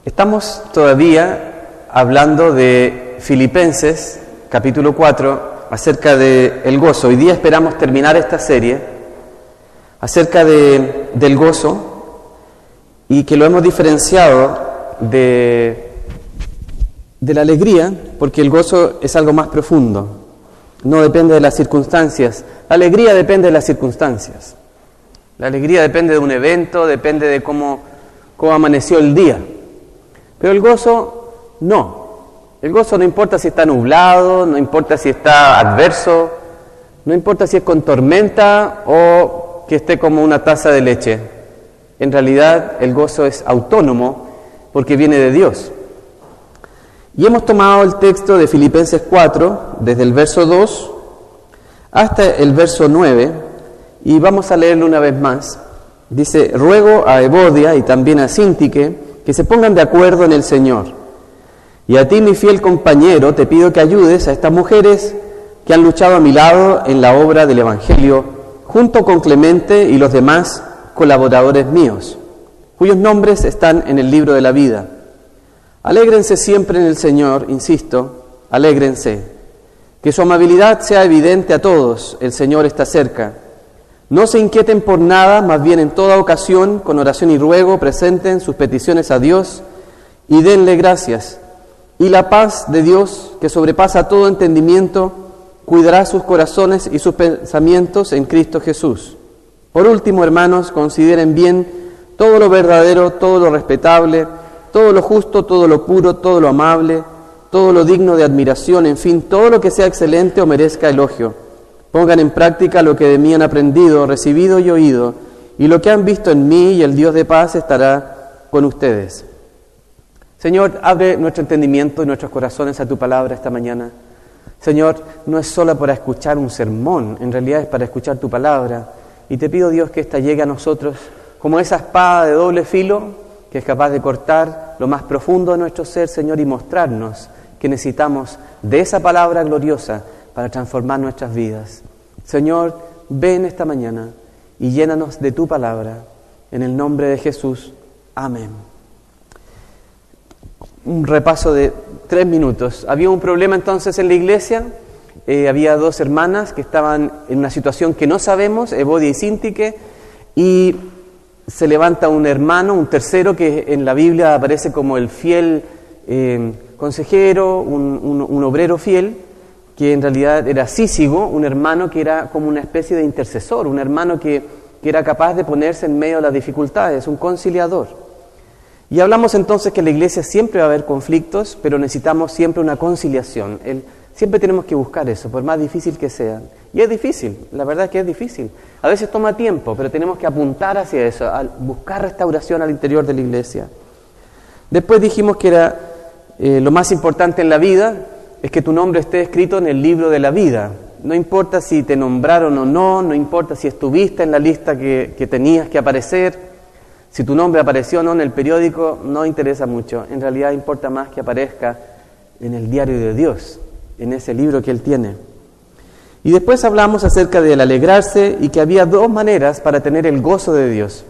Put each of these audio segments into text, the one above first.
Estamos todavía hablando de Filipenses, capítulo 4, acerca del gozo. Hoy día esperamos terminar esta serie acerca del gozo y que lo hemos diferenciado de la alegría, porque el gozo es algo más profundo, no depende de las circunstancias. La alegría depende de las circunstancias. La alegría depende de un evento, depende de cómo amaneció el día. Pero el gozo no. El gozo no importa si está nublado, no importa si está adverso, no importa si es con tormenta o que esté como una taza de leche. En realidad el gozo es autónomo porque viene de Dios. Y hemos tomado el texto de Filipenses 4, desde el verso 2 hasta el verso 9, y vamos a leerlo una vez más. Dice: ruego a Evodia y también a Síntique que se pongan de acuerdo en el Señor. Y a ti, mi fiel compañero, te pido que ayudes a estas mujeres que han luchado a mi lado en la obra del Evangelio, junto con Clemente y los demás colaboradores míos, cuyos nombres están en el libro de la vida. Alégrense siempre en el Señor, insisto, alégrense. Que su amabilidad sea evidente a todos, el Señor está cerca. No se inquieten por nada, más bien en toda ocasión, con oración y ruego, presenten sus peticiones a Dios y denle gracias. Y la paz de Dios, que sobrepasa todo entendimiento, cuidará sus corazones y sus pensamientos en Cristo Jesús. Por último, hermanos, consideren bien todo lo verdadero, todo lo respetable, todo lo justo, todo lo puro, todo lo amable, todo lo digno de admiración, en fin, todo lo que sea excelente o merezca elogio. Pongan en práctica lo que de mí han aprendido, recibido y oído, y lo que han visto en mí, y el Dios de paz estará con ustedes. Señor, abre nuestro entendimiento y nuestros corazones a tu palabra esta mañana. Señor, no es solo para escuchar un sermón, en realidad es para escuchar tu palabra. Y te pido, Dios, que esta llegue a nosotros como esa espada de doble filo que es capaz de cortar lo más profundo de nuestro ser, Señor, y mostrarnos que necesitamos de esa palabra gloriosa para transformar nuestras vidas. Señor, ven esta mañana y llénanos de tu palabra. En el nombre de Jesús. Amén. Un repaso de 3 minutos. Había un problema entonces en la iglesia. Había 2 hermanas que estaban en una situación que no sabemos, Evodia y Síntique, y se levanta un hermano, un tercero, que en la Biblia aparece como el fiel consejero, un obrero fiel, que en realidad era Cícigo, un hermano que era como una especie de intercesor, un hermano que era capaz de ponerse en medio de las dificultades, un conciliador. Y hablamos entonces que en la iglesia siempre va a haber conflictos, pero necesitamos siempre una conciliación. Siempre tenemos que buscar eso, por más difícil que sea. Y es difícil, la verdad es que es difícil. A veces toma tiempo, pero tenemos que apuntar hacia eso, a buscar restauración al interior de la iglesia. Después dijimos que era lo más importante en la vida es que tu nombre esté escrito en el libro de la vida. No importa si te nombraron o no, no importa si estuviste en la lista que tenías que aparecer, si tu nombre apareció o no en el periódico, no interesa mucho. En realidad importa más que aparezca en el diario de Dios, en ese libro que Él tiene. Y después hablamos acerca del alegrarse y que había 2 maneras para tener el gozo de Dios.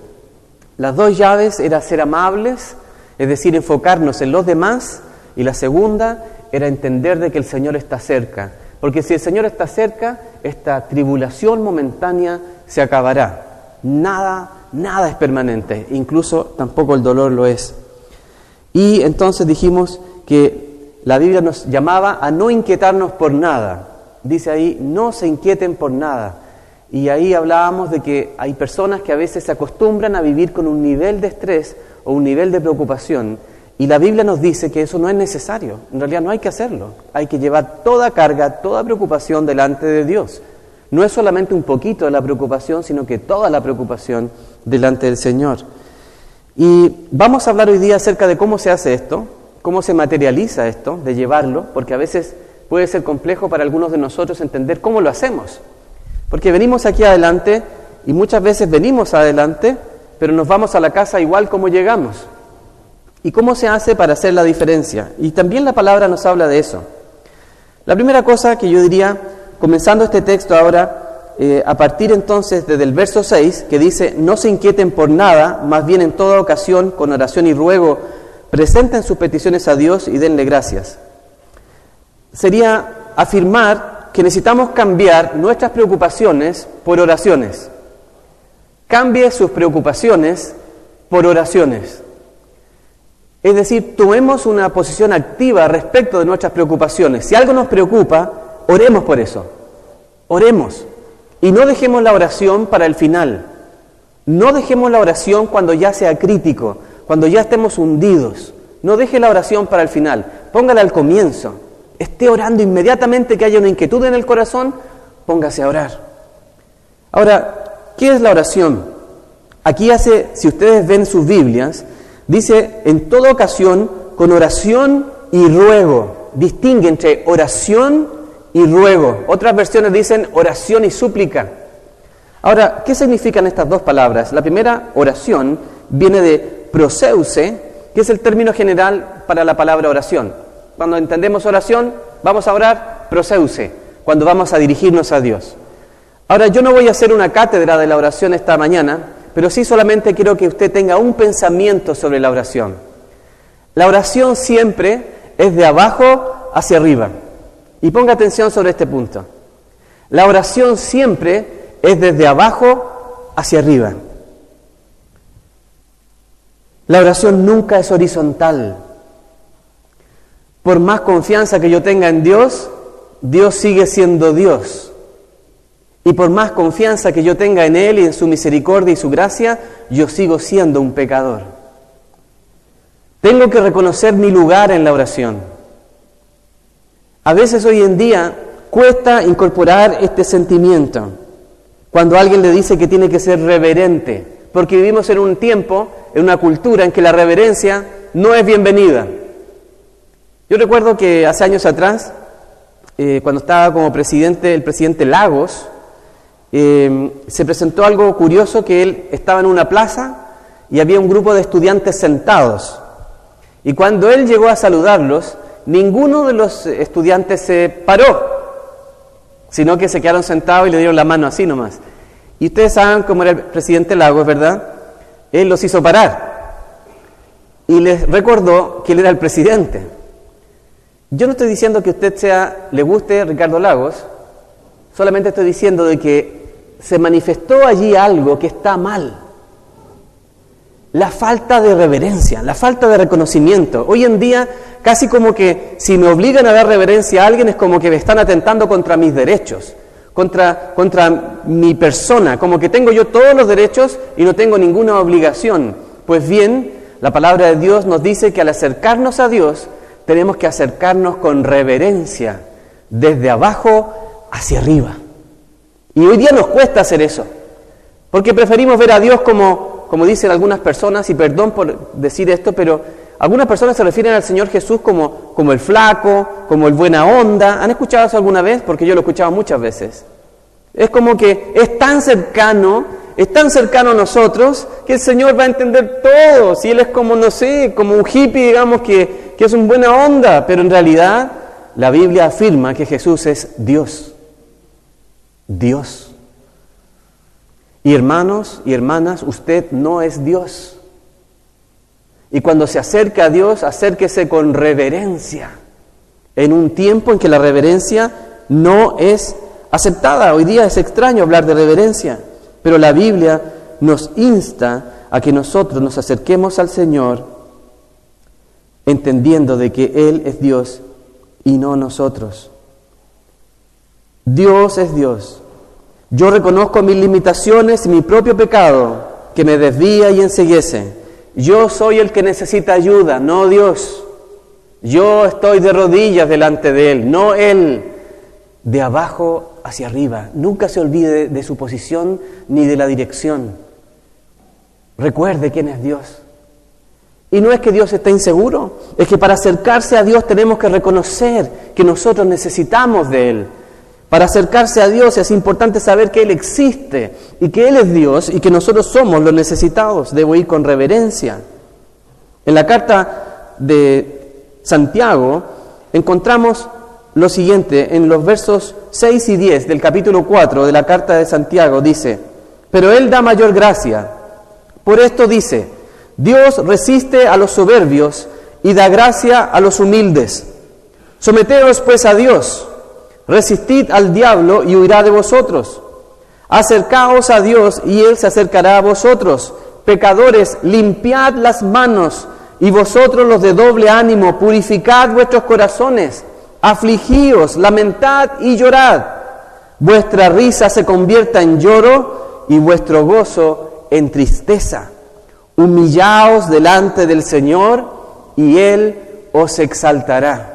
Las 2 llaves era ser amables, es decir, enfocarnos en los demás, y la segunda era entender de que el Señor está cerca. Porque si el Señor está cerca, esta tribulación momentánea se acabará. Nada es permanente, incluso tampoco el dolor lo es. Y entonces dijimos que la Biblia nos llamaba a no inquietarnos por nada. Dice ahí, no se inquieten por nada. Y ahí hablábamos de que hay personas que a veces se acostumbran a vivir con un nivel de estrés o un nivel de preocupación. Y la Biblia nos dice que eso no es necesario. En realidad no hay que hacerlo. Hay que llevar toda carga, toda preocupación delante de Dios. No es solamente un poquito de la preocupación, sino que toda la preocupación delante del Señor. Y vamos a hablar hoy día acerca de cómo se hace esto, cómo se materializa esto, de llevarlo, porque a veces puede ser complejo para algunos de nosotros entender cómo lo hacemos. Porque venimos aquí adelante y muchas veces venimos adelante, pero nos vamos a la casa igual como llegamos. ¿Y cómo se hace para hacer la diferencia? Y también la palabra nos habla de eso. La primera cosa que yo diría, comenzando este texto ahora, a partir entonces desde el verso 6, que dice: no se inquieten por nada, más bien en toda ocasión, con oración y ruego, presenten sus peticiones a Dios y denle gracias. Sería afirmar que necesitamos cambiar nuestras preocupaciones por oraciones. Cambie sus preocupaciones por oraciones. Es decir, tomemos una posición activa respecto de nuestras preocupaciones. Si algo nos preocupa, oremos por eso. Oremos. Y no dejemos la oración para el final. No dejemos la oración cuando ya sea crítico, cuando ya estemos hundidos. No deje la oración para el final. Póngala al comienzo. Esté orando inmediatamente que haya una inquietud en el corazón, póngase a orar. Ahora, ¿qué es la oración? Aquí si ustedes ven sus Biblias, dice en toda ocasión con oración y ruego. Distingue entre oración y ruego. Otras versiones dicen oración y súplica. Ahora, ¿qué significan estas dos palabras? La primera, oración, viene de proseuse, que es el término general para la palabra oración. Cuando entendemos oración, vamos a orar proseuse, cuando vamos a dirigirnos a Dios. Ahora, yo no voy a hacer una cátedra de la oración esta mañana, pero sí solamente quiero que usted tenga un pensamiento sobre la oración. La oración siempre es de abajo hacia arriba. Y ponga atención sobre este punto. La oración siempre es desde abajo hacia arriba. La oración nunca es horizontal. Por más confianza que yo tenga en Dios, Dios sigue siendo Dios. Y por más confianza que yo tenga en Él y en su misericordia y su gracia, yo sigo siendo un pecador. Tengo que reconocer mi lugar en la oración. A veces hoy en día cuesta incorporar este sentimiento. Cuando alguien le dice que tiene que ser reverente, porque vivimos en un tiempo, en una cultura en que la reverencia no es bienvenida. Yo recuerdo que hace años atrás, cuando estaba como presidente, el presidente Lagos, se presentó algo curioso, que él estaba en una plaza y había un grupo de estudiantes sentados. Y cuando él llegó a saludarlos, ninguno de los estudiantes se paró, sino que se quedaron sentados y le dieron la mano así nomás. Y ustedes saben cómo era el presidente Lagos, ¿verdad? Él los hizo parar y les recordó que él era el presidente. Yo no estoy diciendo que usted le guste Ricardo Lagos, solamente estoy diciendo de que se manifestó allí algo que está mal. La falta de reverencia, la falta de reconocimiento. Hoy en día, casi como que si me obligan a dar reverencia a alguien, es como que me están atentando contra mis derechos, contra mi persona, como que tengo yo todos los derechos y no tengo ninguna obligación. Pues bien, la palabra de Dios nos dice que al acercarnos a Dios, tenemos que acercarnos con reverencia, desde abajo hacia arriba. Y hoy día nos cuesta hacer eso, porque preferimos ver a Dios como dicen algunas personas, y perdón por decir esto, pero algunas personas se refieren al Señor Jesús como el flaco, como el buena onda. ¿Han escuchado eso alguna vez? Porque yo lo he escuchado muchas veces. Es como que es tan cercano a nosotros, que el Señor va a entender todo. Si Él es como, no sé, como un hippie, digamos, que es un buena onda, pero en realidad la Biblia afirma que Jesús es Dios. Dios. Y hermanos y hermanas, usted no es Dios. Y cuando se acerca a Dios, acérquese con reverencia. En un tiempo en que la reverencia no es aceptada. Hoy día es extraño hablar de reverencia, pero la Biblia nos insta a que nosotros nos acerquemos al Señor entendiendo de que Él es Dios y no nosotros. Dios es Dios. Yo reconozco mis limitaciones y mi propio pecado que me desvía y enceguece. Yo soy el que necesita ayuda, no Dios. Yo estoy de rodillas delante de Él, no Él. De abajo hacia arriba. Nunca se olvide de su posición ni de la dirección. Recuerde quién es Dios. Y no es que Dios esté inseguro, es que para acercarse a Dios tenemos que reconocer que nosotros necesitamos de Él. Para acercarse a Dios es importante saber que Él existe y que Él es Dios y que nosotros somos los necesitados. Debo ir con reverencia. En la carta de Santiago encontramos lo siguiente, en los versos 6 y 10 del capítulo 4 de la carta de Santiago, dice: pero Él da mayor gracia. Por esto dice: Dios resiste a los soberbios, y da gracia a los humildes. Someteos pues a Dios, resistid al diablo y huirá de vosotros. Acercaos a Dios y Él se acercará a vosotros. Pecadores, limpiad las manos, y vosotros los de doble ánimo, purificad vuestros corazones. Afligíos, lamentad y llorad. Vuestra risa se convierta en lloro y vuestro gozo en tristeza. Humillaos delante del Señor y Él os exaltará.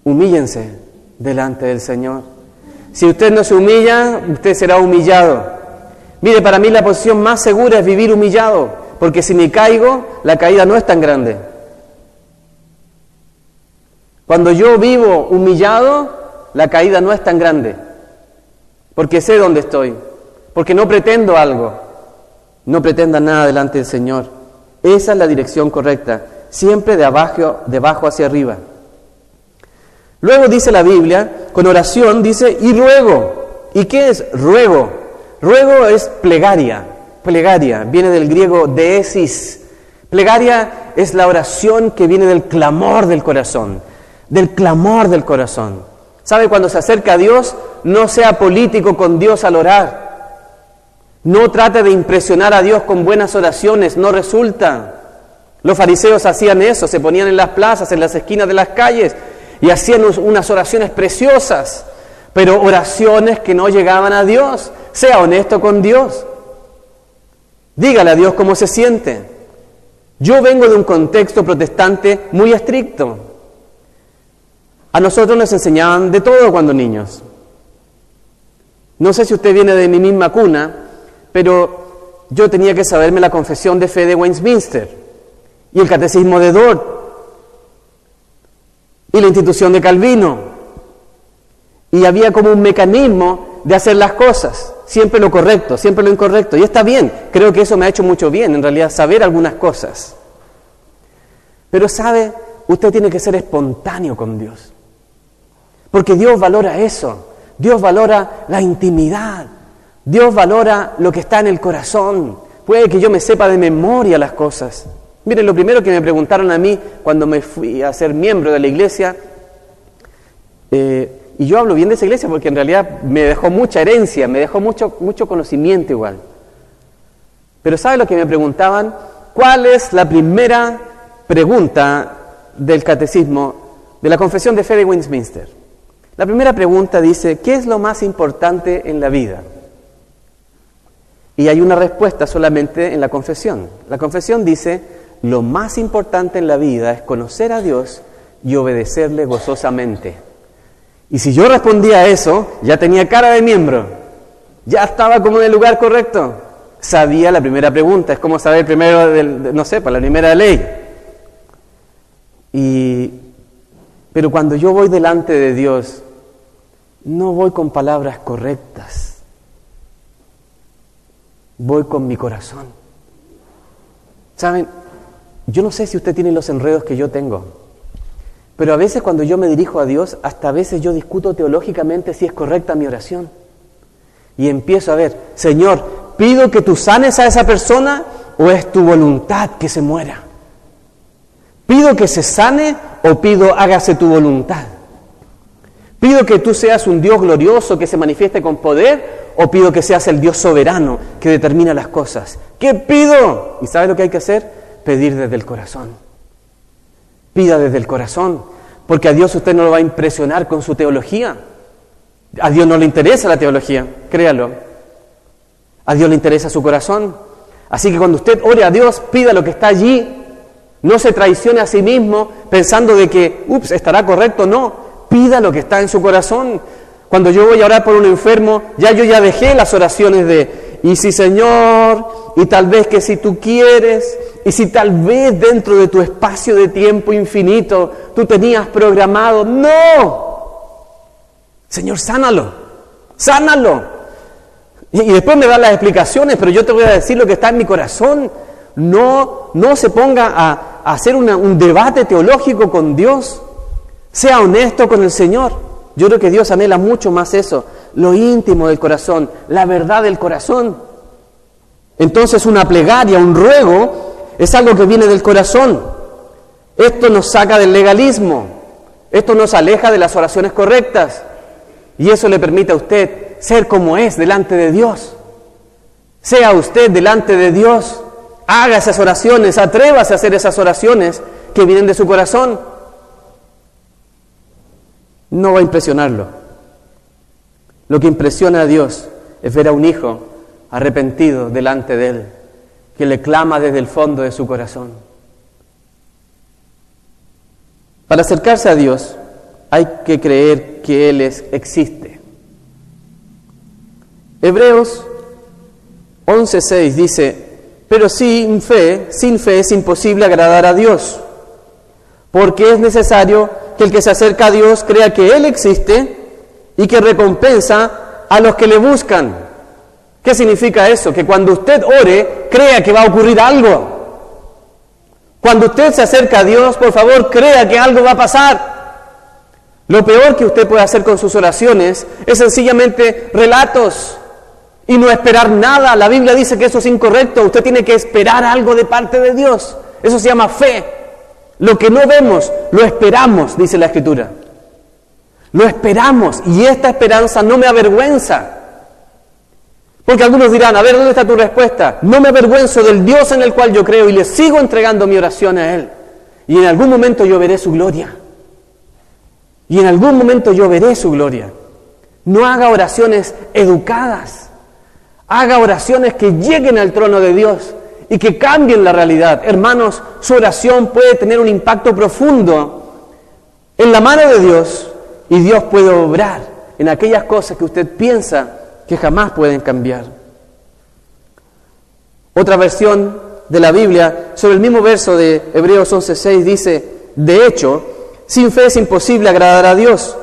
Humíllense delante del Señor. Si usted no se humilla, usted será humillado. Mire, para mí la posición más segura es vivir humillado, porque si me caigo, la caída no es tan grande. Cuando yo vivo humillado, la caída no es tan grande, porque sé dónde estoy, porque no pretendo algo, no pretenda nada delante del Señor. Esa es la dirección correcta, siempre de abajo hacia arriba. Luego dice la Biblia, con oración dice, y ruego. ¿Y qué es ruego? Ruego es plegaria. Plegaria viene del griego deesis. Plegaria es la oración que viene del clamor del corazón. Del clamor del corazón. ¿Sabe? Cuando se acerca a Dios, no sea político con Dios al orar. No trate de impresionar a Dios con buenas oraciones, no resulta. Los fariseos hacían eso, se ponían en las plazas, en las esquinas de las calles, y hacían unas oraciones preciosas, pero oraciones que no llegaban a Dios. Sea honesto con Dios. Dígale a Dios cómo se siente. Yo vengo de un contexto protestante muy estricto. A nosotros nos enseñaban de todo cuando niños. No sé si usted viene de mi misma cuna, pero yo tenía que saberme la confesión de fe de Westminster y el catecismo de Dort y la institución de Calvino. Y había como un mecanismo de hacer las cosas, siempre lo correcto, siempre lo incorrecto. Y está bien, creo que eso me ha hecho mucho bien, en realidad, saber algunas cosas. Pero sabe, usted tiene que ser espontáneo con Dios. Porque Dios valora eso. Dios valora la intimidad. Dios valora lo que está en el corazón. Puede que yo me sepa de memoria las cosas. Miren, lo primero que me preguntaron a mí cuando me fui a ser miembro de la iglesia, y yo hablo bien de esa iglesia porque en realidad me dejó mucha herencia, me dejó mucho conocimiento igual. Pero ¿sabe lo que me preguntaban? ¿Cuál es la primera pregunta del catecismo, de la confesión de fe de Westminster? La primera pregunta dice, ¿qué es lo más importante en la vida? Y hay una respuesta solamente en la confesión. La confesión dice, lo más importante en la vida es conocer a Dios y obedecerle gozosamente. Y si yo respondía a eso, ya tenía cara de miembro. Ya estaba como en el lugar correcto. Sabía la primera pregunta. Es como saber primero, la primera ley. Pero cuando yo voy delante de Dios, no voy con palabras correctas. Voy con mi corazón. ¿Saben? Yo no sé si usted tiene los enredos que yo tengo, pero a veces cuando yo me dirijo a Dios, hasta a veces yo discuto teológicamente si es correcta mi oración. Y empiezo a ver, Señor, ¿pido que tú sanes a esa persona o es tu voluntad que se muera? ¿Pido que se sane o pido hágase tu voluntad? ¿Pido que tú seas un Dios glorioso que se manifieste con poder o pido que seas el Dios soberano que determina las cosas? ¿Qué pido? ¿Y sabe lo que hay que hacer? Pedir desde el corazón. Pida desde el corazón, porque a Dios usted no lo va a impresionar con su teología. A Dios no le interesa la teología, créalo. A Dios le interesa su corazón. Así que cuando usted ore a Dios, pida lo que está allí. No se traicione a sí mismo pensando de que, estará correcto. No, pida lo que está en su corazón. Cuando yo voy a orar por un enfermo, yo ya dejé las oraciones de, y si Señor, y tal vez que si tú quieres, y si tal vez dentro de tu espacio de tiempo infinito tú tenías programado. ¡No! Señor, sánalo. Y después me dan las explicaciones, pero yo te voy a decir lo que está en mi corazón. No se ponga a hacer un debate teológico con Dios. Sea honesto con el Señor. Yo creo que Dios anhela mucho más eso, lo íntimo del corazón, la verdad del corazón. Entonces una plegaria, un ruego, es algo que viene del corazón. Esto nos saca del legalismo, esto nos aleja de las oraciones correctas y eso le permite a usted ser como es delante de Dios. Sea usted delante de Dios, haga esas oraciones, atrévase a hacer esas oraciones que vienen de su corazón. No va a impresionarlo. Lo que impresiona a Dios es ver a un hijo arrepentido delante de Él, que le clama desde el fondo de su corazón. Para acercarse a Dios hay que creer que Él existe. Hebreos 11:6 dice: pero sin fe es imposible agradar a Dios, porque es necesario que el que se acerca a Dios crea que Él existe y que recompensa a los que le buscan. ¿Qué significa eso? Que cuando usted ore, crea que va a ocurrir algo. Cuando usted se acerca a Dios, por favor, crea que algo va a pasar. Lo peor que usted puede hacer con sus oraciones es sencillamente relatos y no esperar nada. La Biblia dice que eso es incorrecto. Usted tiene que esperar algo de parte de Dios. Eso se llama fe. Lo que no vemos, lo esperamos, dice la Escritura. Lo esperamos y esta esperanza no me avergüenza. Porque algunos dirán: a ver, ¿dónde está tu respuesta? No me avergüenzo del Dios en el cual yo creo y le sigo entregando mi oración a Él. Y en algún momento yo veré su gloria. Y en algún momento yo veré su gloria. No haga oraciones educadas. Haga oraciones que lleguen al trono de Dios y que cambien la realidad. Hermanos, su oración puede tener un impacto profundo en la mano de Dios y Dios puede obrar en aquellas cosas que usted piensa que jamás pueden cambiar. Otra versión de la Biblia, sobre el mismo verso de Hebreos 11:6, dice: de hecho, sin fe es imposible agradar a Dios.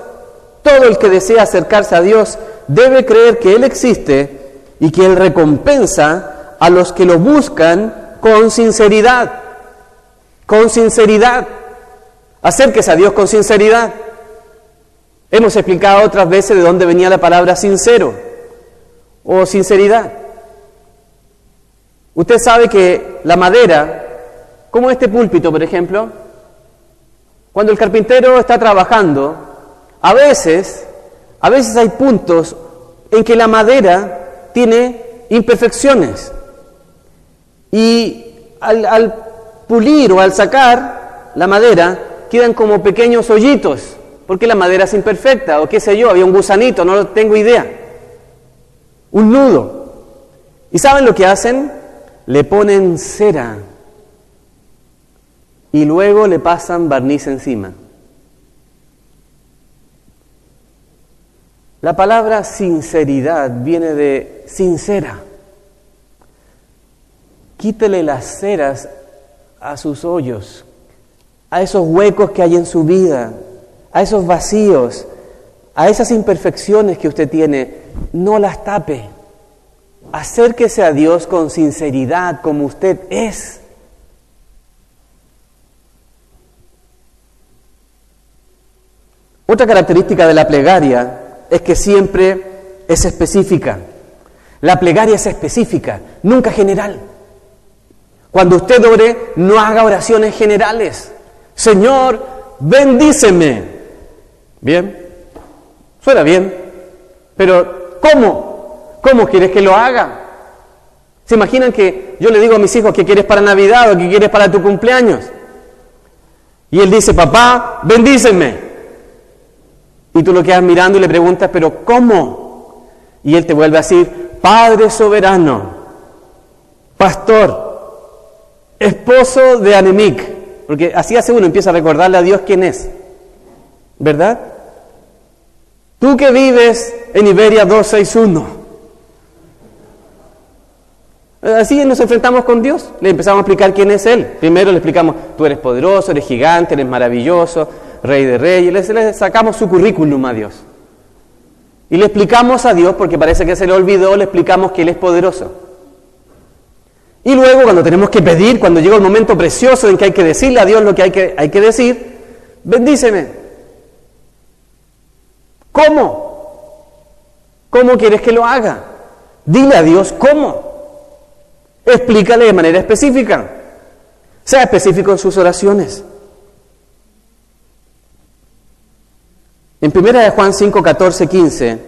Todo el que desea acercarse a Dios debe creer que Él existe y que Él recompensa a los que lo buscan con sinceridad. Con sinceridad. Acérquese a Dios con sinceridad. Hemos explicado otras veces de dónde venía la palabra sincero o sinceridad. Usted sabe que la madera, como este púlpito, por ejemplo, cuando el carpintero está trabajando, a veces hay puntos en que la madera tiene imperfecciones. Y al pulir o al sacar la madera, quedan como pequeños hoyitos, porque la madera es imperfecta, o qué sé yo, había un gusanito, no tengo idea. Un nudo. ¿Y saben lo que hacen? Le ponen cera y luego le pasan barniz encima. La palabra sinceridad viene de sincera. Quítele las ceras a sus hoyos, a esos huecos que hay en su vida, a esos vacíos, a esas imperfecciones que usted tiene. No las tape. Acérquese a Dios con sinceridad, como usted es. Otra característica de la plegaria es que siempre es específica. La plegaria es específica, nunca general. Cuando usted ore, no haga oraciones generales. Señor, bendíceme. Bien, suena bien, pero ¿cómo? ¿Cómo quieres que lo haga? ¿Se imaginan que yo le digo a mis hijos qué quieres para Navidad o qué quieres para tu cumpleaños? Y él dice: papá, bendíceme. Y tú lo quedas mirando y le preguntas: ¿pero cómo? Y él te vuelve a decir: Padre soberano, pastor, esposo de Anemic. Porque así hace uno, empieza a recordarle a Dios quién es. ¿Verdad? Tú que vives en Iberia 261. Así nos enfrentamos con Dios. Le empezamos a explicar quién es Él. Primero le explicamos: tú eres poderoso, eres gigante, eres maravilloso, Rey de Reyes. Le sacamos su currículum a Dios. Y le explicamos a Dios, porque parece que se le olvidó, le explicamos que Él es poderoso. Y luego, cuando tenemos que pedir, cuando llega el momento precioso en que hay que decirle a Dios lo que hay que decir: bendíceme. ¿Cómo? ¿Cómo quieres que lo haga? Dile a Dios cómo. Explícale de manera específica. Sea específico en sus oraciones. En 1 de Juan 5, 14, 15,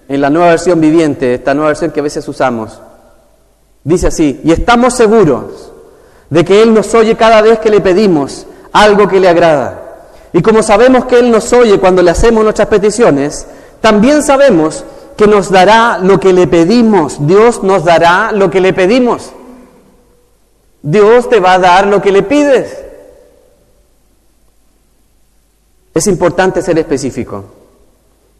en la nueva versión viviente, esta nueva versión que a veces usamos, dice así: y estamos seguros de que Él nos oye cada vez que le pedimos algo que le agrada. Y como sabemos que Él nos oye cuando le hacemos nuestras peticiones, también sabemos que nos dará lo que le pedimos. Dios nos dará lo que le pedimos. Dios te va a dar lo que le pides. Es importante ser específico.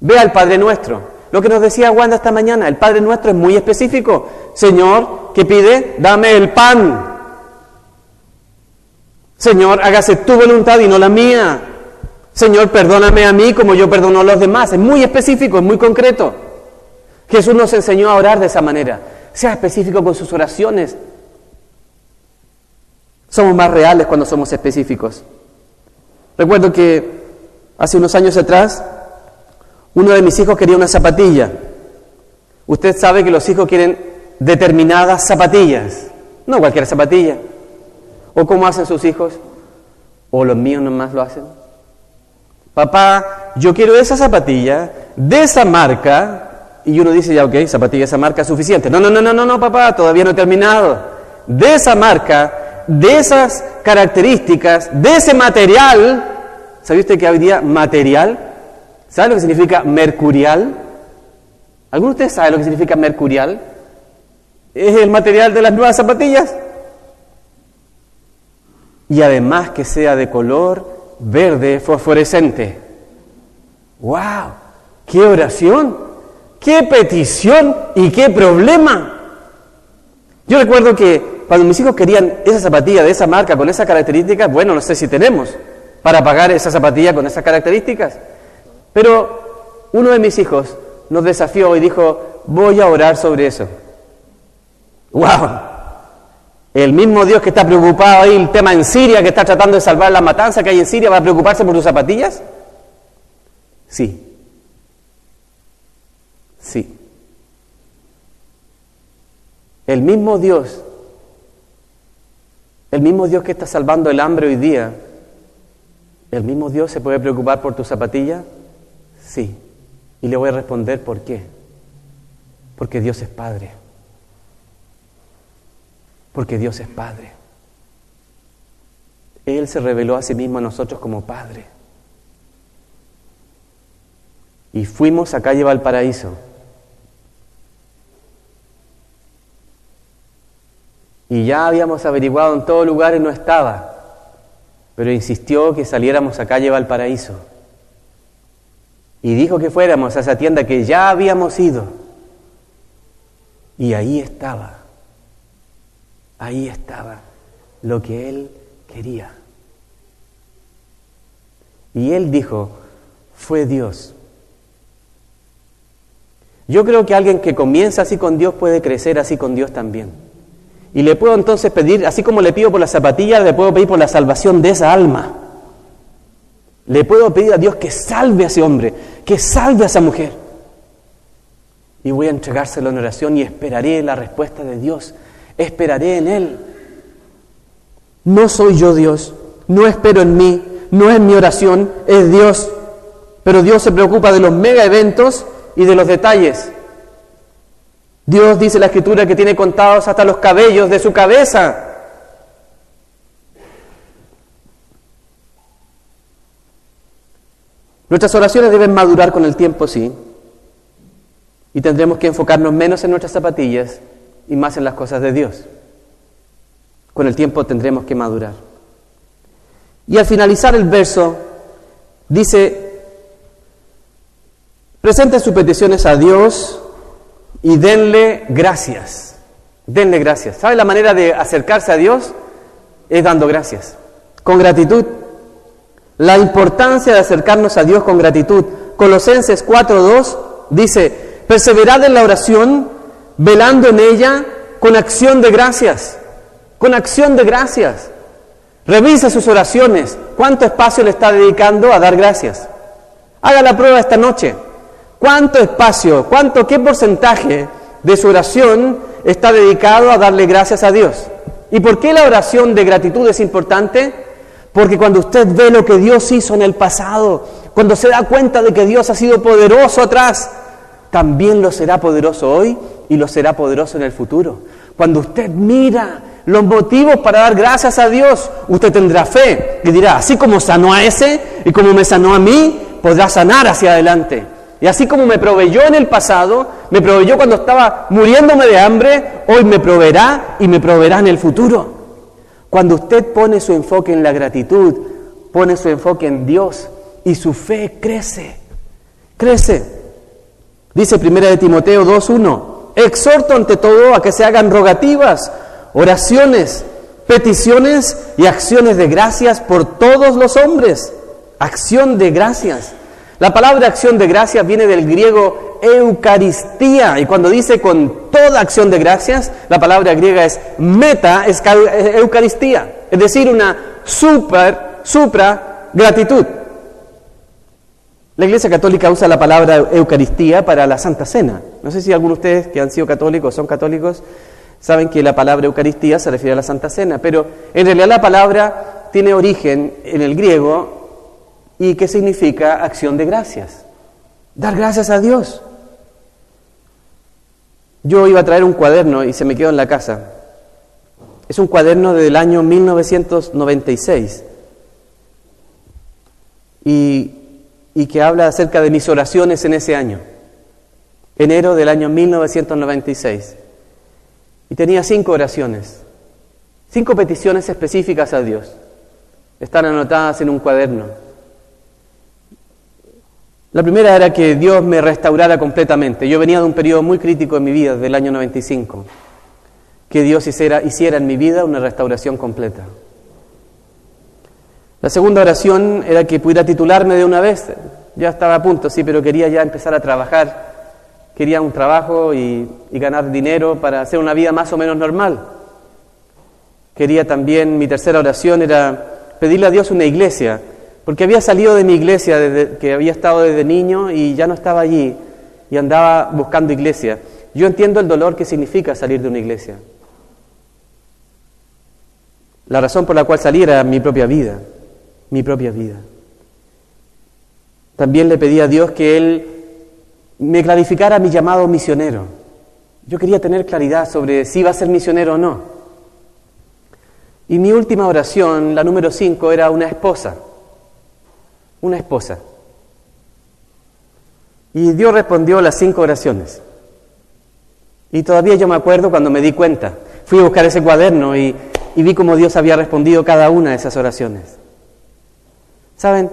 Ve al Padre Nuestro. Lo que nos decía Wanda esta mañana, el Padre Nuestro es muy específico. Señor, ¿qué pide? Dame el pan. Señor, hágase tu voluntad y no la mía. Señor, perdóname a mí como yo perdono a los demás. Es muy específico, es muy concreto. Jesús nos enseñó a orar de esa manera. Sea específico con sus oraciones. Somos más reales cuando somos específicos. Recuerdo que hace unos años atrás, uno de mis hijos quería una zapatilla. Usted sabe que los hijos quieren determinadas zapatillas, no cualquier zapatilla. ¿O cómo hacen sus hijos? ¿O los míos nomás lo hacen? Papá, yo quiero esa zapatilla, de esa marca, y uno dice, ya ok, zapatilla de esa marca es suficiente. No, papá, todavía no he terminado. De esa marca, de esas características, de ese material. ¿Sabe usted que hoy día material? ¿Sabe lo que significa mercurial? ¿Alguno de ustedes sabe lo que significa mercurial? Es el material de las nuevas zapatillas. Y además que sea de color verde fosforescente. ¡Wow! ¡Qué oración! ¡Qué petición! ¡Y qué problema! Yo recuerdo que cuando mis hijos querían esa zapatilla de esa marca con esas características, bueno, no sé si tenemos para pagar esa zapatilla con esas características. Pero uno de mis hijos nos desafió y dijo, voy a orar sobre eso. ¡Wow! El mismo Dios que está preocupado ahí, el tema en Siria, que está tratando de salvar la matanza que hay en Siria, ¿va a preocuparse por tus zapatillas? Sí. Sí. El mismo Dios que está salvando el hambre hoy día, ¿el mismo Dios se puede preocupar por tu zapatilla? Sí. Y le voy a responder ¿por qué? Porque Dios es Padre. Porque Dios es Padre. Él se reveló a sí mismo a nosotros como Padre. Y fuimos a calle Valparaíso. Y ya habíamos averiguado en todo lugar y no estaba. Pero insistió que saliéramos a calle Valparaíso. Y dijo que fuéramos a esa tienda que ya habíamos ido. Y ahí estaba. Ahí estaba lo que Él quería. Y Él dijo, fue Dios. Yo creo que alguien que comienza así con Dios puede crecer así con Dios también. Y le puedo entonces pedir, así como le pido por la zapatilla, le puedo pedir por la salvación de esa alma. Le puedo pedir a Dios que salve a ese hombre, que salve a esa mujer. Y voy a entregárselo en oración y esperaré la respuesta de Dios. Esperaré en Él. No soy yo Dios, no espero en mí, no es mi oración, es Dios. Pero Dios se preocupa de los mega eventos y de los detalles. Dios, dice la Escritura, que tiene contados hasta los cabellos de su cabeza. Nuestras oraciones deben madurar con el tiempo, sí. Y tendremos que enfocarnos menos en nuestras zapatillas y más en las cosas de Dios. Con el tiempo tendremos que madurar. Y al finalizar el verso, dice, presenten sus peticiones a Dios y denle gracias. Denle gracias. ¿Sabe la manera de acercarse a Dios? Es dando gracias. Con gratitud. La importancia de acercarnos a Dios con gratitud. Colosenses 4:2 dice, perseverad en la oración, velando en ella con acción de gracias. Con acción de gracias. Revisa sus oraciones. ¿Cuánto espacio le está dedicando a dar gracias? Haga la prueba esta noche. ¿Cuánto espacio, qué porcentaje de su oración está dedicado a darle gracias a Dios? ¿Y por qué la oración de gratitud es importante? Porque cuando usted ve lo que Dios hizo en el pasado, cuando se da cuenta de que Dios ha sido poderoso atrás, también lo será poderoso hoy y lo será poderoso en el futuro. Cuando usted mira los motivos para dar gracias a Dios, usted tendrá fe y dirá, así como sanó a ese y como me sanó a mí, podrá sanar hacia adelante. Y así como me proveyó en el pasado, me proveyó cuando estaba muriéndome de hambre, hoy me proveerá y me proveerá en el futuro. Cuando usted pone su enfoque en la gratitud, pone su enfoque en Dios y su fe crece. Dice 1 Timoteo 2:1, exhorto ante todo a que se hagan rogativas, oraciones, peticiones y acciones de gracias por todos los hombres. Acción de gracias. La palabra acción de gracias viene del griego eucaristía, y cuando dice con toda acción de gracias, la palabra griega es meta, es eucaristía, es decir, una supra gratitud. La Iglesia Católica usa la palabra Eucaristía para la Santa Cena. No sé si algunos de ustedes que han sido católicos o son católicos saben que la palabra Eucaristía se refiere a la Santa Cena, pero en realidad la palabra tiene origen en el griego y que significa acción de gracias. Dar gracias a Dios. Yo iba a traer un cuaderno y se me quedó en la casa. Es un cuaderno del año 1996 y que habla acerca de mis oraciones en ese año, enero del año 1996. Y tenía 5 oraciones, 5 peticiones específicas a Dios. Están anotadas en un cuaderno. La primera era que Dios me restaurara completamente. Yo venía de un periodo muy crítico en mi vida, del año 95. Que Dios hiciera en mi vida una restauración completa. La segunda oración era que pudiera titularme de una vez. Ya estaba a punto, sí, pero quería ya empezar a trabajar. Quería un trabajo y ganar dinero para hacer una vida más o menos normal. Quería también, mi tercera oración era pedirle a Dios una iglesia, porque había salido de mi iglesia, desde que había estado desde niño y ya no estaba allí, y andaba buscando iglesia. Yo entiendo el dolor que significa salir de una iglesia. La razón por la cual salí era mi propia vida. También le pedí a Dios que Él me clarificara mi llamado misionero. Yo quería tener claridad sobre si iba a ser misionero o no. Y mi última oración, la número 5, era una esposa. Y Dios respondió las 5 oraciones. Y todavía yo me acuerdo cuando me di cuenta. Fui a buscar ese cuaderno y vi cómo Dios había respondido cada una de esas oraciones. ¿Saben?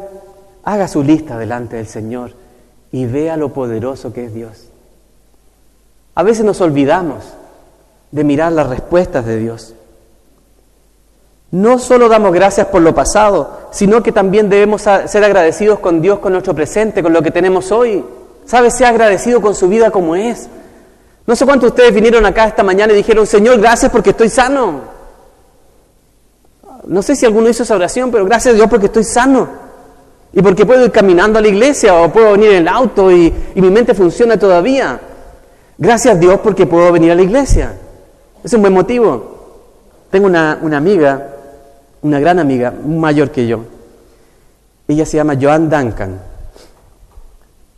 Haga su lista delante del Señor y vea lo poderoso que es Dios. A veces nos olvidamos de mirar las respuestas de Dios. No solo damos gracias por lo pasado, sino que también debemos ser agradecidos con Dios, con nuestro presente, con lo que tenemos hoy. ¿Sabe? Sea agradecido con su vida como es. No sé cuántos de ustedes vinieron acá esta mañana y dijeron, Señor, gracias porque estoy sano. No sé si alguno hizo esa oración, pero gracias a Dios porque estoy sano. Y porque puedo ir caminando a la iglesia o puedo venir en el auto y mi mente funciona todavía. Gracias a Dios porque puedo venir a la iglesia. Es un buen motivo. Tengo una amiga, una gran amiga, mayor que yo. Ella se llama Joan Duncan.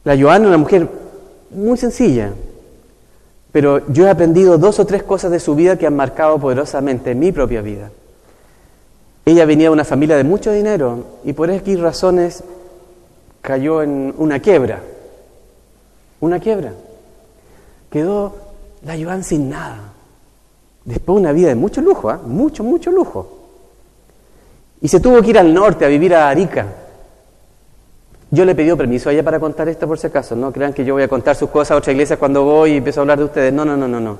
La Joan es una mujer muy sencilla, pero yo he aprendido 2 o 3 cosas de su vida que han marcado poderosamente mi propia vida. Ella venía de una familia de mucho dinero y por X razones cayó en una quiebra. Quedó la Joan sin nada. Después una vida de mucho lujo, mucho lujo. Y se tuvo que ir al norte a vivir a Arica. Yo le pedí permiso a ella para contar esto por si acaso. No crean que yo voy a contar sus cosas a otra iglesia cuando voy y empiezo a hablar de ustedes. No.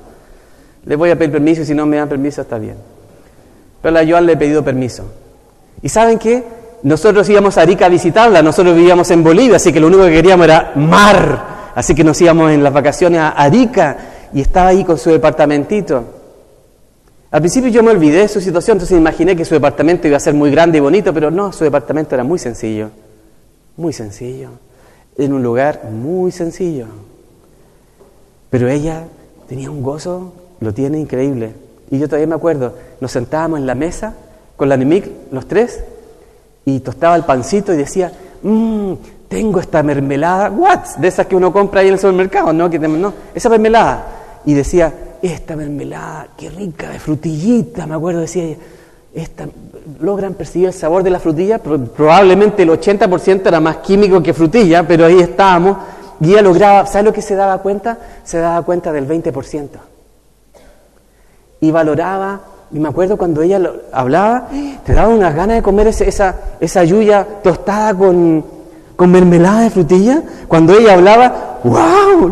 Le voy a pedir permiso y si no me dan permiso está bien. Pero a la Joan le he pedido permiso. ¿Y saben qué? Nosotros íbamos a Arica a visitarla. Nosotros vivíamos en Bolivia, así que lo único que queríamos era mar. Así que nos íbamos en las vacaciones a Arica y estaba ahí con su departamentito. Al principio yo me olvidé de su situación, entonces imaginé que su departamento iba a ser muy grande y bonito, pero no, su departamento era muy sencillo, en un lugar muy sencillo. Pero ella tenía un gozo, lo tiene increíble. Y yo todavía me acuerdo, nos sentábamos en la mesa con la Nimic, los 3, y tostaba el pancito y decía, tengo esta mermelada, de esas que uno compra ahí en el supermercado, ¿no? Esa mermelada. Y decía, esta mermelada, qué rica, de frutillita, me acuerdo, decía ella. Logran percibir el sabor de la frutilla, probablemente el 80% era más químico que frutilla, pero ahí estábamos, y ella lograba, ¿sabes lo que se daba cuenta? Se daba cuenta del 20%. Y valoraba, y me acuerdo cuando ella hablaba, te daba unas ganas de comer esa yuya tostada con mermelada de frutilla. Cuando ella hablaba, ¡wow!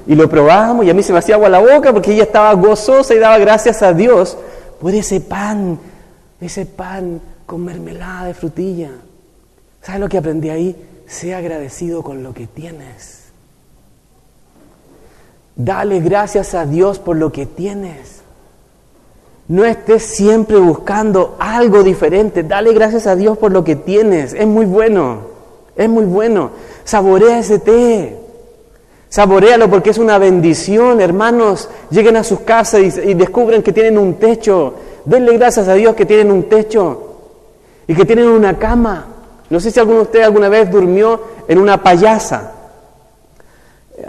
Y lo probábamos, y a mí se me hacía agua la boca, porque ella estaba gozosa y daba gracias a Dios por ese pan con mermelada de frutilla. ¿Sabes lo que aprendí ahí? Sé agradecido con lo que tienes. Dale gracias a Dios por lo que tienes. No estés siempre buscando algo diferente. Dale gracias a Dios por lo que tienes. Es muy bueno. Es muy bueno. Saborea ese té. Saboréalo porque es una bendición, hermanos. Lleguen a sus casas y descubren que tienen un techo. Denle gracias a Dios que tienen un techo y que tienen una cama. No sé si alguno de ustedes alguna vez durmió en una payasa.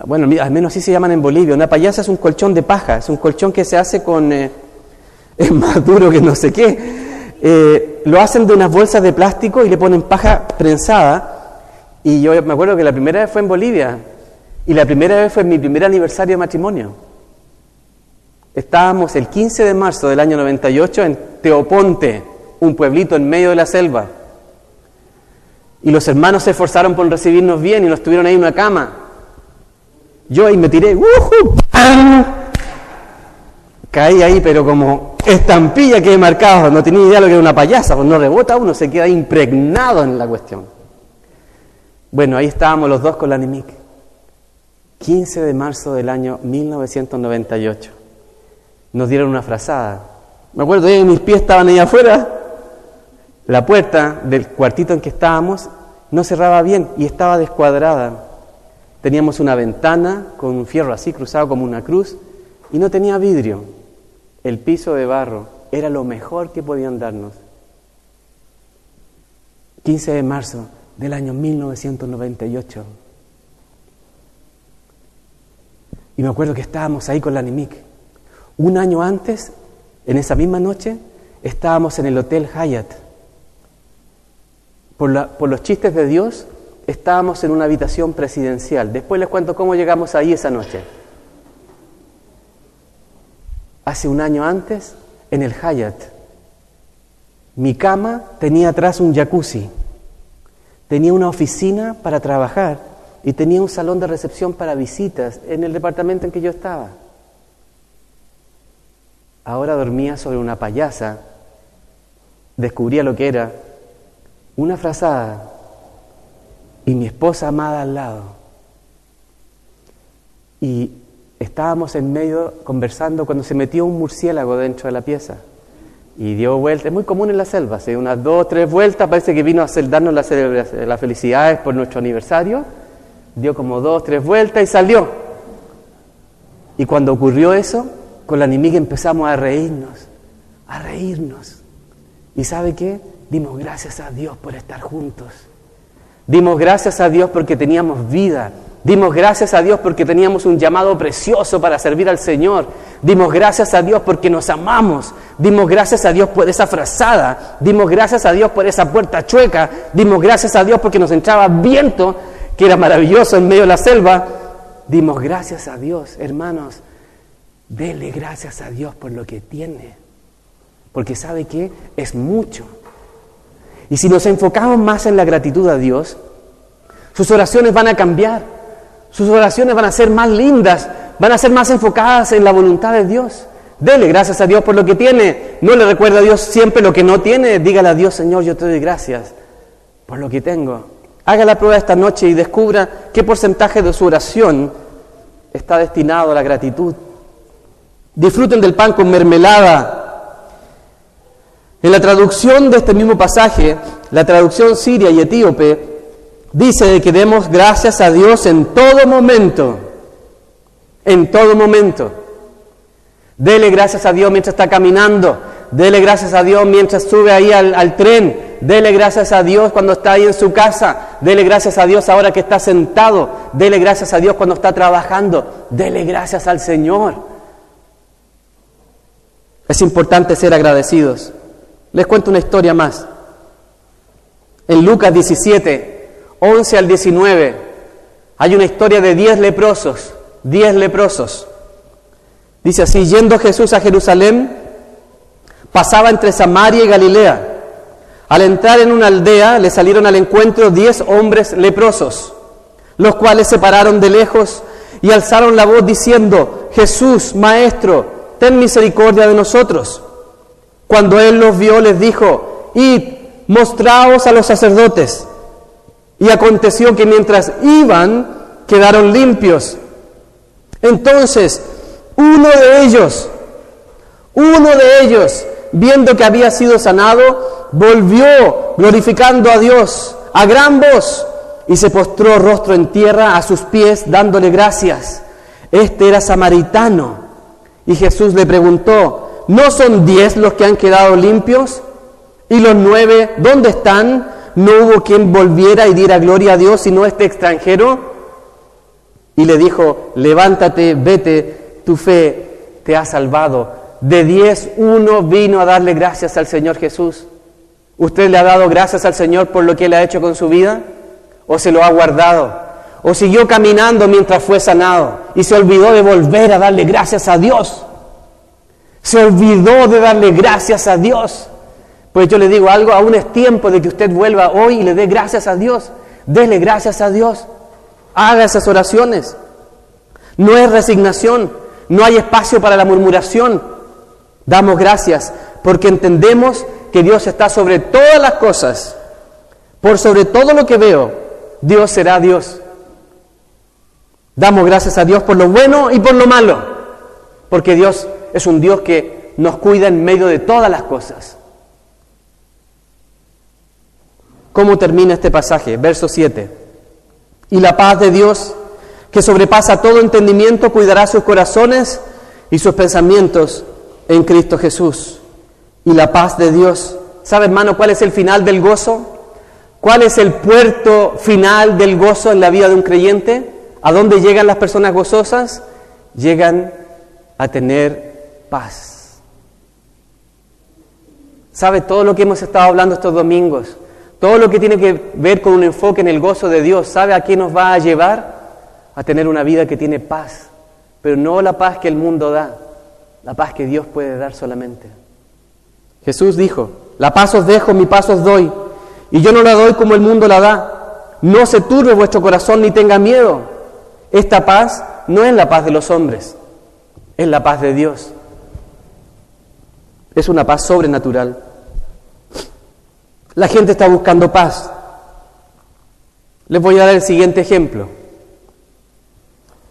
Bueno, al menos así se llaman en Bolivia. Una payasa es un colchón de paja. Es un colchón que se hace con... es más duro que no sé qué. Lo hacen de unas bolsas de plástico y le ponen paja prensada. Y yo me acuerdo que la primera vez fue en Bolivia. Y la primera vez fue en mi primer aniversario de matrimonio. Estábamos el 15 de marzo del año 98 en Teoponte, un pueblito en medio de la selva. Y los hermanos se esforzaron por recibirnos bien y nos tuvieron ahí en una cama. Yo ahí me tiré, ¡pam! Caí ahí, pero como estampilla que he marcado, no tenía idea de lo que era una payasa, pues no rebota uno, se queda impregnado en la cuestión. Bueno, ahí estábamos los dos con la Nimic. 15 de marzo del año 1998. Nos dieron una frazada. Me acuerdo que mis pies estaban ahí afuera. La puerta del cuartito en que estábamos no cerraba bien y estaba descuadrada. Teníamos una ventana con un fierro así cruzado como una cruz y no tenía vidrio. El piso de barro era lo mejor que podían darnos. 15 de marzo del año 1998. Y me acuerdo que estábamos ahí con la Nimic. Un año antes, en esa misma noche, estábamos en el Hotel Hyatt. Por los chistes de Dios, estábamos en una habitación presidencial. Después les cuento cómo llegamos ahí esa noche. Hace un año antes, en el Hyatt, mi cama tenía atrás un jacuzzi, tenía una oficina para trabajar y tenía un salón de recepción para visitas en el departamento en que yo estaba. Ahora dormía sobre una payasa, descubría lo que era una frazada y mi esposa amada al lado. Y estábamos en medio conversando cuando se metió un murciélago dentro de la pieza y dio vueltas. Es muy común en la selva, ¿sí? Unas 2 o 3 vueltas, parece que vino a darnos las felicidades por nuestro aniversario. Dio como 2 o 3 vueltas y salió. Y cuando ocurrió eso, con la Nimic empezamos a reírnos. ¿Y sabe qué? Dimos gracias a Dios por estar juntos. Dimos gracias a Dios porque teníamos vida. Dimos gracias a Dios porque teníamos un llamado precioso para servir al Señor. Dimos gracias a Dios porque nos amamos. Dimos gracias a Dios por esa frazada. Dimos gracias a Dios por esa puerta chueca. Dimos gracias a Dios porque nos entraba viento, que era maravilloso en medio de la selva. Dimos gracias a Dios, hermanos. Dele gracias a Dios por lo que tiene. Porque ¿sabe qué? Es mucho. Y si nos enfocamos más en la gratitud a Dios, sus oraciones van a cambiar. Sus oraciones van a ser más lindas, van a ser más enfocadas en la voluntad de Dios. Dele gracias a Dios por lo que tiene. No le recuerde a Dios siempre lo que no tiene. Dígale a Dios, Señor, yo te doy gracias por lo que tengo. Haga la prueba esta noche y descubra qué porcentaje de su oración está destinado a la gratitud. Disfruten del pan con mermelada. En la traducción de este mismo pasaje, la traducción siria y etíope, dice que demos gracias a Dios en todo momento. En todo momento. Dele gracias a Dios mientras está caminando. Dele gracias a Dios mientras sube ahí al tren. Dele gracias a Dios cuando está ahí en su casa. Dele gracias a Dios ahora que está sentado. Dele gracias a Dios cuando está trabajando. Dele gracias al Señor. Es importante ser agradecidos. Les cuento una historia más. En Lucas 17, 11 al 19, hay una historia de 10 leprosos. 10 leprosos. Dice así: yendo Jesús a Jerusalén, pasaba entre Samaria y Galilea. Al entrar en una aldea, le salieron al encuentro 10 hombres leprosos, los cuales se pararon de lejos y alzaron la voz diciendo: Jesús, Maestro, ten misericordia de nosotros. Cuando él los vio, les dijo: id, mostraos a los sacerdotes. Y aconteció que mientras iban, quedaron limpios. Entonces, uno de ellos, viendo que había sido sanado, volvió glorificando a Dios a gran voz y se postró rostro en tierra a sus pies, dándole gracias. Este era samaritano. Y Jesús le preguntó: ¿no son 10 los que han quedado limpios? ¿Y los 9 dónde están? ¿No hubo quien volviera y diera gloria a Dios sino este extranjero? Y le dijo: levántate, vete, tu fe te ha salvado. De 10, uno vino a darle gracias al Señor Jesús. ¿Usted le ha dado gracias al Señor por lo que Él ha hecho con su vida? ¿O se lo ha guardado? ¿O siguió caminando mientras fue sanado y se olvidó de volver a darle gracias a Dios? Se olvidó de darle gracias a Dios. Pues yo le digo algo, aún es tiempo de que usted vuelva hoy y le dé gracias a Dios. Dele gracias a Dios. Haga esas oraciones. No es resignación, no hay espacio para la murmuración. Damos gracias porque entendemos que Dios está sobre todas las cosas. Por sobre todo lo que veo, Dios será Dios. Damos gracias a Dios por lo bueno y por lo malo, porque Dios es un Dios que nos cuida en medio de todas las cosas. ¿Cómo termina este pasaje? Verso 7. Y la paz de Dios, que sobrepasa todo entendimiento, cuidará sus corazones y sus pensamientos en Cristo Jesús. Y la paz de Dios. ¿Sabe, hermano, cuál es el final del gozo? ¿Cuál es el puerto final del gozo en la vida de un creyente? ¿A dónde llegan las personas gozosas? Llegan a tener paz. ¿Sabe? Todo lo que hemos estado hablando estos domingos, todo lo que tiene que ver con un enfoque en el gozo de Dios, ¿sabe a qué nos va a llevar? A tener una vida que tiene paz, pero no la paz que el mundo da, la paz que Dios puede dar solamente. Jesús dijo: la paz os dejo, mi paz os doy, y yo no la doy como el mundo la da. No se turbe vuestro corazón ni tenga miedo. Esta paz no es la paz de los hombres, es la paz de Dios. Es una paz sobrenatural. La gente está buscando paz. Les voy a dar el siguiente ejemplo.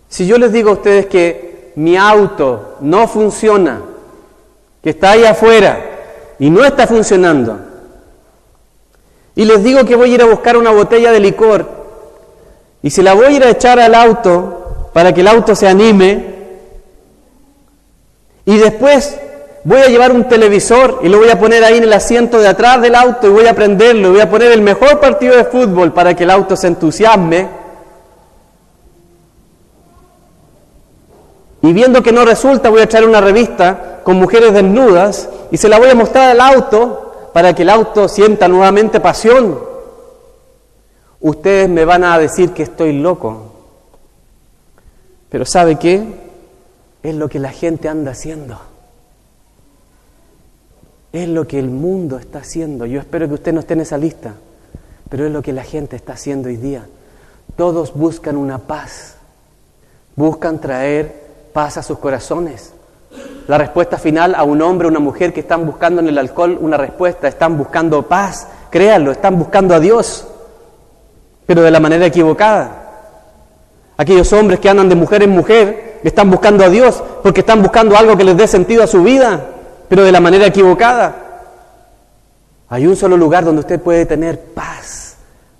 Si yo les digo a ustedes que mi auto no funciona, que está ahí afuera y no está funcionando, y les digo que voy a ir a buscar una botella de licor y se la voy a ir a echar al auto para que el auto se anime, y después voy a llevar un televisor y lo voy a poner ahí en el asiento de atrás del auto y voy a prenderlo y voy a poner el mejor partido de fútbol para que el auto se entusiasme, y viendo que no resulta voy a echar una revista con mujeres desnudas y se la voy a mostrar al auto para que el auto sienta nuevamente pasión. Ustedes me van a decir que estoy loco, pero ¿sabe qué? Es lo que la gente anda haciendo. Es lo que el mundo está haciendo. Yo espero que usted no esté en esa lista, pero es lo que la gente está haciendo hoy día. Todos buscan una paz, buscan traer paz a sus corazones. La respuesta final a un hombre o una mujer que están buscando en el alcohol una respuesta, están buscando paz, créanlo, están buscando a Dios, pero de la manera equivocada. Aquellos hombres que andan de mujer en mujer están buscando a Dios porque están buscando algo que les dé sentido a su vida, pero de la manera equivocada. Hay un solo lugar donde usted puede tener paz,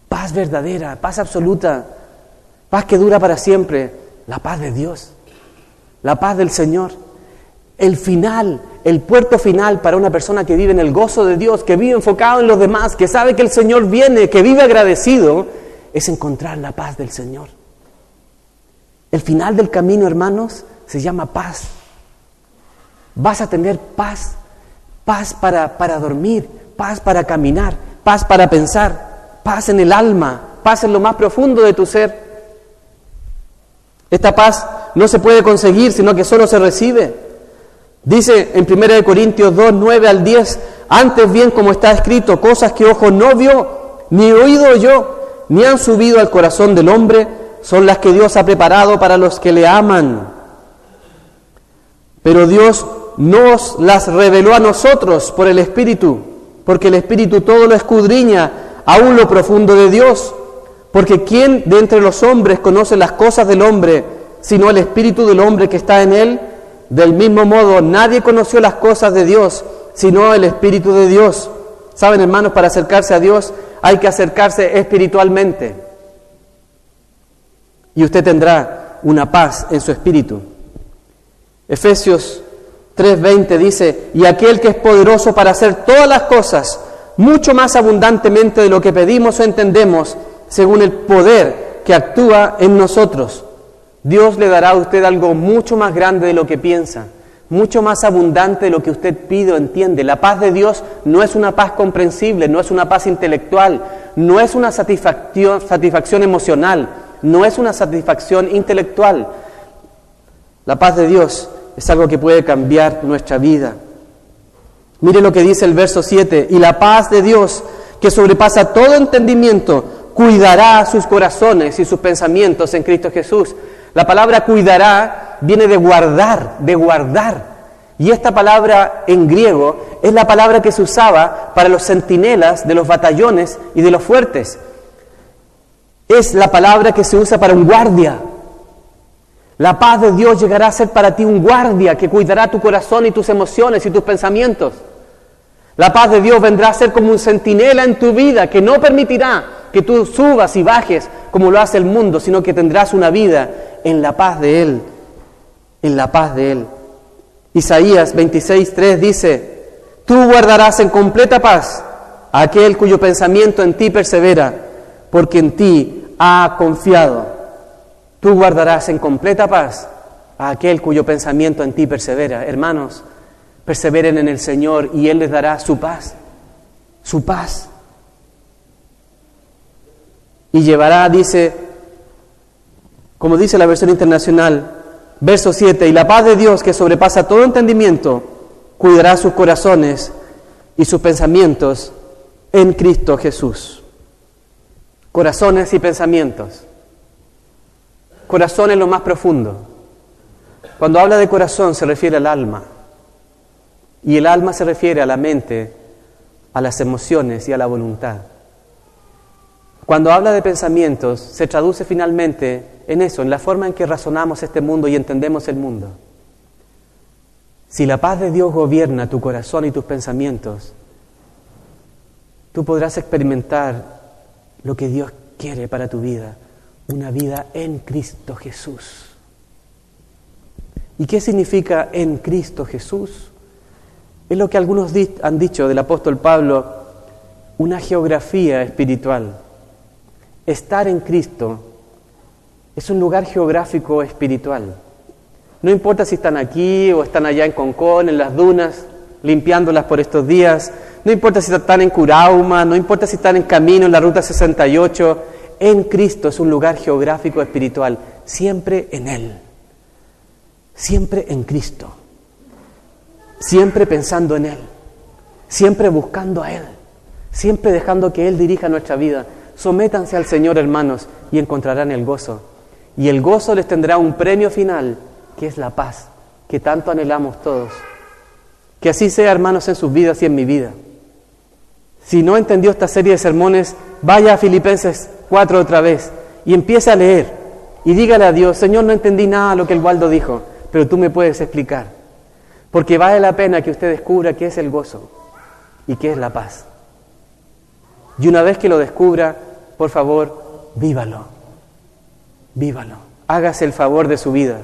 paz verdadera, paz absoluta, paz que dura para siempre, la paz de Dios, la paz del Señor. El final, el puerto final para una persona que vive en el gozo de Dios, que vive enfocado en los demás, que sabe que el Señor viene, que vive agradecido, es encontrar la paz del Señor. El final del camino, hermanos, se llama paz. Vas a tener paz, paz para dormir, paz para caminar, paz para pensar, paz en el alma, paz en lo más profundo de tu ser. Esta paz no se puede conseguir, sino que solo se recibe. Dice en 1 Corintios 2, 9 al 10, antes bien, como está escrito, cosas que ojo no vio, ni oído oyó, ni han subido al corazón del hombre, son las que Dios ha preparado para los que le aman. Pero Dios nos las reveló a nosotros por el Espíritu, porque el Espíritu todo lo escudriña, aún lo profundo de Dios. Porque ¿quién de entre los hombres conoce las cosas del hombre, sino el Espíritu del hombre que está en él? Del mismo modo, nadie conoció las cosas de Dios, sino el Espíritu de Dios. Saben, hermanos, para acercarse a Dios hay que acercarse espiritualmente. Y usted tendrá una paz en su espíritu. Efesios 3:20 dice, y aquel que es poderoso para hacer todas las cosas, mucho más abundantemente de lo que pedimos o entendemos, según el poder que actúa en nosotros. Dios le dará a usted algo mucho más grande de lo que piensa, mucho más abundante de lo que usted pide o entiende. La paz de Dios no es una paz comprensible, no es una paz intelectual, no es una satisfacción emocional, no es una satisfacción intelectual. La paz de Dios es algo que puede cambiar nuestra vida. Mire lo que dice el verso 7, y la paz de Dios, que sobrepasa todo entendimiento, cuidará sus corazones y sus pensamientos en Cristo Jesús. La palabra cuidará viene de guardar, de guardar. Y esta palabra en griego es la palabra que se usaba para los centinelas de los batallones y de los fuertes. Es la palabra que se usa para un guardia. La paz de Dios llegará a ser para ti un guardia que cuidará tu corazón y tus emociones y tus pensamientos. La paz de Dios vendrá a ser como un centinela en tu vida que no permitirá que tú subas y bajes como lo hace el mundo, sino que tendrás una vida en la paz de Él, en la paz de Él. Isaías 26:3 dice, tú guardarás en completa paz a aquel cuyo pensamiento en ti persevera, porque en ti ha confiado. Tú guardarás en completa paz a aquel cuyo pensamiento en ti persevera. Hermanos, perseveren en el Señor y Él les dará su paz, su paz. Y llevará, dice, como dice la versión internacional, verso 7, y la paz de Dios que sobrepasa todo entendimiento, cuidará sus corazones y sus pensamientos en Cristo Jesús. Corazones y pensamientos. Corazón es lo más profundo. Cuando habla de corazón se refiere al alma. Y el alma se refiere a la mente, a las emociones y a la voluntad. Cuando habla de pensamientos, se traduce finalmente en eso, en la forma en que razonamos este mundo y entendemos el mundo. Si la paz de Dios gobierna tu corazón y tus pensamientos, tú podrás experimentar lo que Dios quiere para tu vida, una vida en Cristo Jesús. ¿Y qué significa en Cristo Jesús? Es lo que algunos han dicho del apóstol Pablo, una geografía espiritual. Estar en Cristo es un lugar geográfico espiritual. No importa si están aquí o están allá en Concón, en las dunas, limpiándolas por estos días. No importa si están en Curauma, no importa si están en camino en la Ruta 68. En Cristo es un lugar geográfico espiritual. Siempre en Él. Siempre en Cristo. Siempre pensando en Él. Siempre buscando a Él. Siempre dejando que Él dirija nuestra vida. Sométanse al Señor, hermanos, y encontrarán el gozo. Y el gozo les tendrá un premio final, que es la paz, que tanto anhelamos todos. Que así sea, hermanos, en sus vidas y en mi vida. Si no entendió esta serie de sermones, vaya a Filipenses 4 otra vez y empiece a leer. Y dígale a Dios, Señor, no entendí nada de lo que el Waldo dijo, pero tú me puedes explicar. Porque vale la pena que usted descubra qué es el gozo y qué es la paz. Y una vez que lo descubra, por favor, vívalo. Vívalo. Hágase el favor de su vida.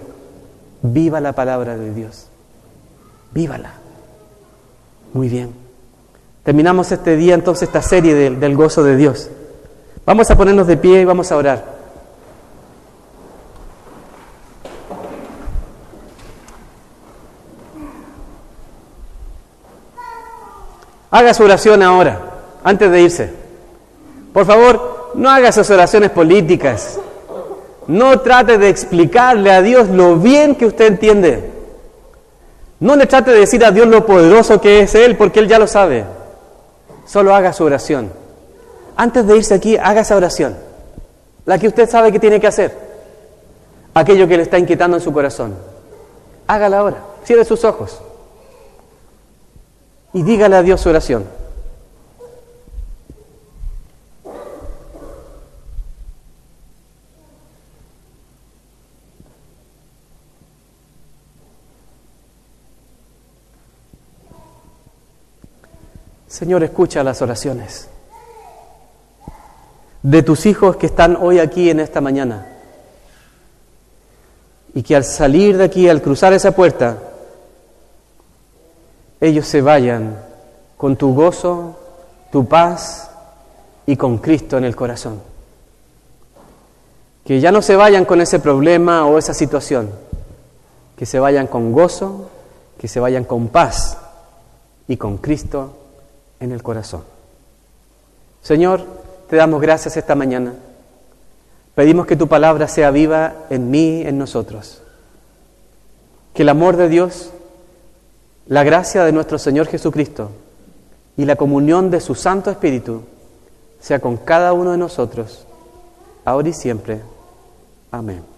Viva la palabra de Dios. Vívala. Muy bien. Terminamos este día entonces esta serie del gozo de Dios. Vamos a ponernos de pie y vamos a orar. Haga su oración ahora, antes de irse. Por favor, no haga esas oraciones políticas. No trate de explicarle a Dios lo bien que usted entiende. No le trate de decir a Dios lo poderoso que es Él, porque Él ya lo sabe. Solo haga su oración. Antes de irse aquí, haga esa oración. La que usted sabe que tiene que hacer. Aquello que le está inquietando en su corazón. Hágala ahora. Cierre sus ojos. Y dígale a Dios su oración. Señor, escucha las oraciones de tus hijos que están hoy aquí en esta mañana y que al salir de aquí, al cruzar esa puerta, ellos se vayan con tu gozo, tu paz y con Cristo en el corazón. Que ya no se vayan con ese problema o esa situación, que se vayan con gozo, que se vayan con paz y con Cristo en el corazón. Señor, te damos gracias esta mañana. Pedimos que tu palabra sea viva en mí, en nosotros. Que el amor de Dios, la gracia de nuestro Señor Jesucristo y la comunión de su Santo Espíritu sea con cada uno de nosotros, ahora y siempre. Amén.